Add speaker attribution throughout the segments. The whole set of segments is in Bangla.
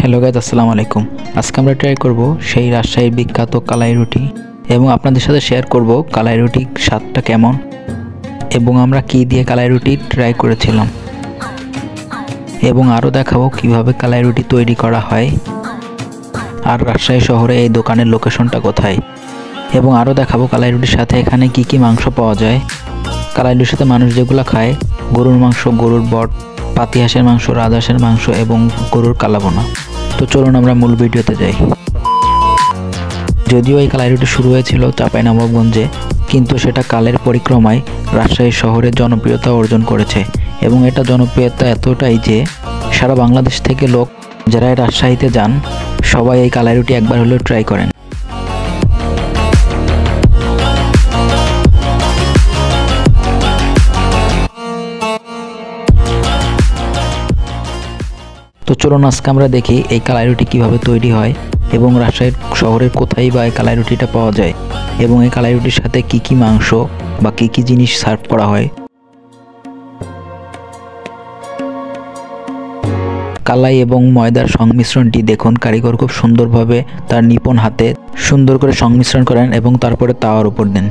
Speaker 1: হ্যালো গাইজ, আসসালামু আলাইকুম। আজকে আমরা ট্রাই করব সেই রাজশাহীর বিখ্যাত কালাই রুটি এবং আপনাদের সাথে শেয়ার করব কালাই রুটির স্বাদটা কেমন এবং আমরা কি দিয়ে কালাই রুটি ট্রাই করেছিলাম এবং আরও দেখাবো কিভাবে কালাই রুটি তৈরি করা হয় আর রাজশাহী শহরে এই দোকানের লোকেশনটা কোথায় এবং আরও দেখাবো কালাই রুটির সাথে এখানে কি কি মাংস পাওয়া যায়। কালাই রুটির সাথে মানুষ যেগুলো খায় গরুর মাংস, গরুর বট, পাতি হাঁসের মাংস, রাজহাঁসের মাংস এবং গরুর কালাবোনা। তো চলুন আমরা মূল ভিডিওতে যাই। যদিও এই কালাই রুটি শুরু হয়েছিল চাঁপাইনবাবগঞ্জে, কিন্তু সেটা কালের পরিক্রমায় রাজশাহী শহরে জনপ্রিয়তা অর্জন করেছে এবং এটা জনপ্রিয়তা এতটাই যে সারা বাংলাদেশ থেকে লোক যারা রাজশাহীতে যান সবাই এই কালাই রুটি একবার হলেও ট্রাই করেন। তো চলুন আজকে আমরা দেখি এই কালাই রুটি কীভাবে তৈরি হয় এবং রাজশাহী শহরের কোথায় বা এই কালাই রুটিটা পাওয়া যায় এবং এই কালাই রুটির সাথে কি কি মাংস বা কি কি জিনিস সার্ভ করা হয়। কালাই এবং ময়দার সংমিশ্রণটি দেখুন, কারিগর খুব সুন্দরভাবে তার নিপুণ হাতে সুন্দর করে সংমিশ্রণ করেন এবং তারপরে তাওয়ার উপর দেন।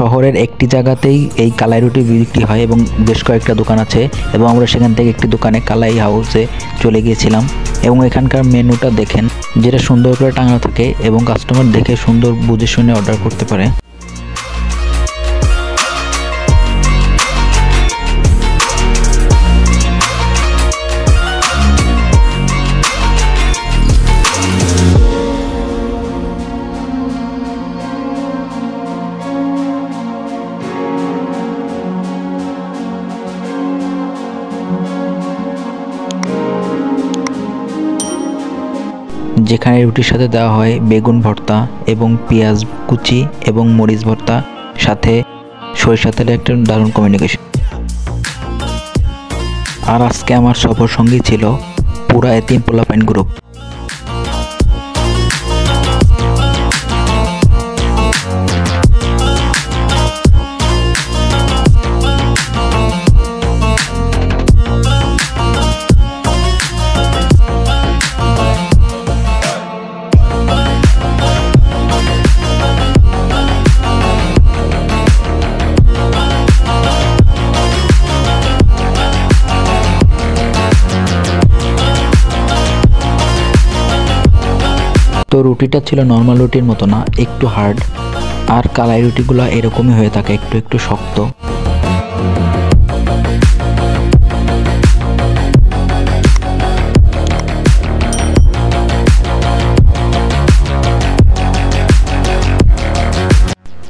Speaker 1: শহরের একটি জায়গাতেই এই কালাই রুটি বিক্রি হয় এবং বেশ কয়েকটা দোকান আছে এবং আমরা সেখান থেকে একটি দোকানে কালাই হাউসে চলে গিয়েছিলাম এবং এখানকার মেনুটা দেখেন, যেটা সুন্দর করে টাঙানো থাকে এবং কাস্টমার দেখে সুন্দর বুঝে শুনে অর্ডার করতে পারে। যেখানে রুটির সাথে দেওয়া হয় বেগুন ভর্তা এবং পেঁয়াজ কুচি এবং মরিচ ভর্তা, সাথে সরিষার তেলের একটা দারুণ কমিউনিকেশন। আর আজকে আমার সফর সঙ্গী ছিল পুরা এতিম পোলাপাইন গ্রুপ। তো রুটিটা ছিল নর্মাল রুটির মতো না, একটু হার্ড, আর কালাই রুটিগুলো এরকমই হয়ে থাকে, একটু একটু শক্ত।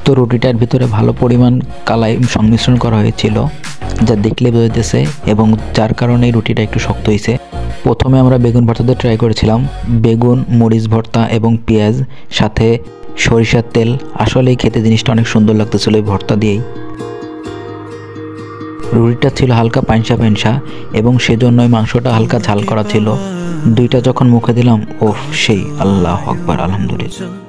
Speaker 1: তো রুটিটার ভিতরে ভালো পরিমাণ কালাই সংমিশ্রণ করা হয়েছিল, যা দেখলে বোঝা যাচ্ছে এবং যার কারণে রুটিটা একটু শক্ত হয়েছে। প্রথমে আমরা বেগুন ভর্তাতে ট্রাই করেছিলাম, বেগুন, মরিচ ভর্তা এবং পেঁয়াজ, সাথে সরিষার তেল। আসলেই খেতে জিনিসটা অনেক সুন্দর লাগতেছিল এই ভর্তা দিয়েই। রুটিটা ছিল হালকা পাইনসা পাইনসা এবং সেজন্যই মাংসটা হালকা ঝাল করা ছিল। দুইটা যখন মুখে দিলাম, ওফ, সেই আল্লাহু আকবার, আলহামদুলিল্লাহ।